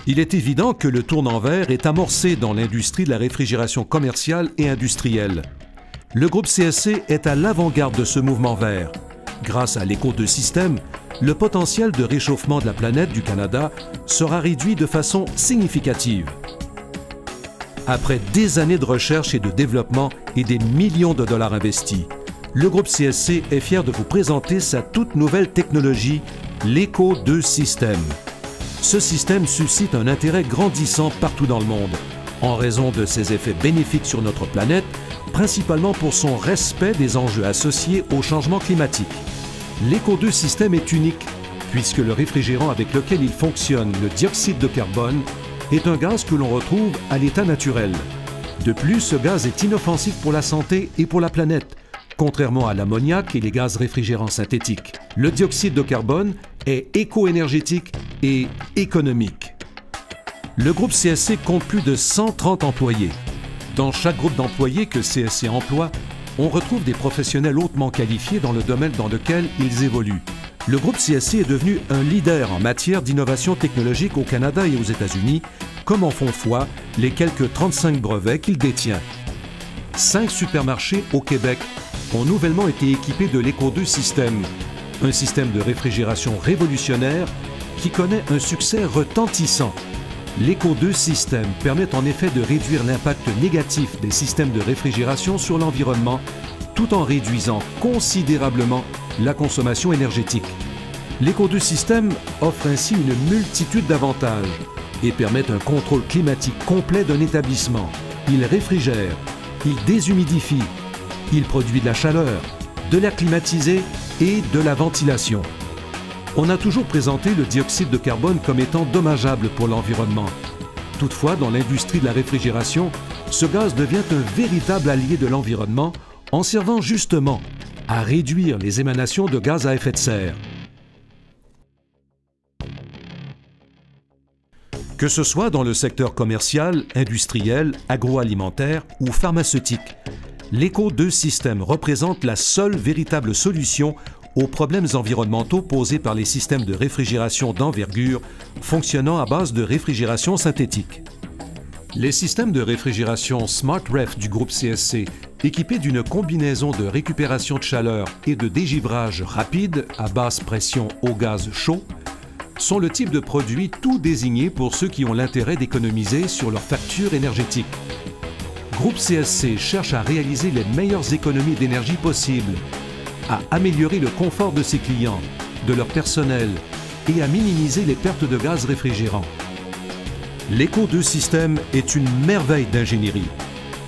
Il est évident que le tournant vert est amorcé dans l'industrie de la réfrigération commerciale et industrielle. Le groupe CSC est à l'avant-garde de ce mouvement vert. Grâce à l'éco-2-système, le potentiel de réchauffement de la planète du Canada sera réduit de façon significative. Après des années de recherche et de développement et des millions de dollars investis, le groupe CSC est fier de vous présenter sa toute nouvelle technologie, l'éco-2-système. Ce système suscite un intérêt grandissant partout dans le monde, en raison de ses effets bénéfiques sur notre planète, principalement pour son respect des enjeux associés au changement climatique. L'éco-2-système est unique, puisque le réfrigérant avec lequel il fonctionne, le dioxyde de carbone, est un gaz que l'on retrouve à l'état naturel. De plus, ce gaz est inoffensif pour la santé et pour la planète, contrairement à l'ammoniac et les gaz réfrigérants synthétiques. Le dioxyde de carbone est éco-énergétique et économique. Le groupe CSC compte plus de 130 employés. Dans chaque groupe d'employés que CSC emploie, on retrouve des professionnels hautement qualifiés dans le domaine dans lequel ils évoluent. Le groupe CSC est devenu un leader en matière d'innovation technologique au Canada et aux États-Unis, comme en font foi les quelques 35 brevets qu'il détient. 5 supermarchés au Québec ont nouvellement été équipés de l'éco-2-système, un système de réfrigération révolutionnaire qui connaît un succès retentissant. L'éco-2-système permet en effet de réduire l'impact négatif des systèmes de réfrigération sur l'environnement, tout en réduisant considérablement la consommation énergétique. L'éco-2-système offre ainsi une multitude d'avantages et permet un contrôle climatique complet d'un établissement. Il réfrigère, il déshumidifie, il produit de la chaleur, de l'air climatisé et de la ventilation. On a toujours présenté le dioxyde de carbone comme étant dommageable pour l'environnement. Toutefois, dans l'industrie de la réfrigération, ce gaz devient un véritable allié de l'environnement en servant justement à réduire les émanations de gaz à effet de serre. Que ce soit dans le secteur commercial, industriel, agroalimentaire ou pharmaceutique, l'éco-2-système représente la seule véritable solution aux problèmes environnementaux posés par les systèmes de réfrigération d'envergure fonctionnant à base de réfrigération synthétique. Les systèmes de réfrigération SmartRef du groupe CSC, équipés d'une combinaison de récupération de chaleur et de dégivrage rapide à basse pression au gaz chaud, sont le type de produit tout désigné pour ceux qui ont l'intérêt d'économiser sur leur facture énergétique. Groupe CSC cherche à réaliser les meilleures économies d'énergie possibles, à améliorer le confort de ses clients, de leur personnel et à minimiser les pertes de gaz réfrigérants. L'éco-2-système est une merveille d'ingénierie.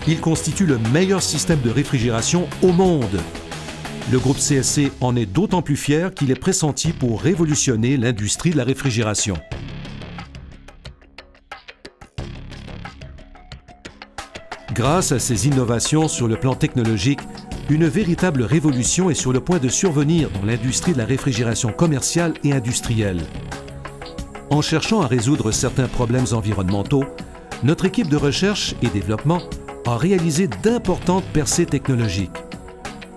Il constitue le meilleur système de réfrigération au monde. Le groupe CSC en est d'autant plus fier qu'il est pressenti pour révolutionner l'industrie de la réfrigération. Grâce à ces innovations sur le plan technologique, une véritable révolution est sur le point de survenir dans l'industrie de la réfrigération commerciale et industrielle. En cherchant à résoudre certains problèmes environnementaux, notre équipe de recherche et développement a réalisé d'importantes percées technologiques.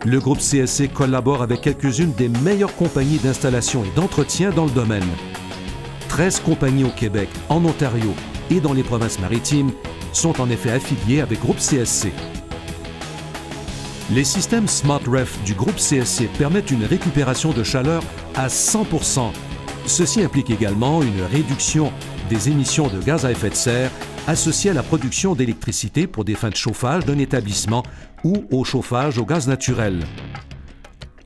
Le groupe CSC collabore avec quelques-unes des meilleures compagnies d'installation et d'entretien dans le domaine. 13 compagnies au Québec, en Ontario et dans les provinces maritimes sont en effet affiliées avec Groupe CSC. Les systèmes SmartRef du groupe CSC permettent une récupération de chaleur à 100%. Ceci implique également une réduction des émissions de gaz à effet de serre associées à la production d'électricité pour des fins de chauffage d'un établissement ou au chauffage au gaz naturel.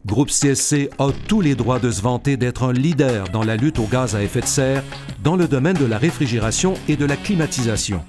Groupe CSC a tous les droits de se vanter d'être un leader dans la lutte au gaz à effet de serre dans le domaine de la réfrigération et de la climatisation.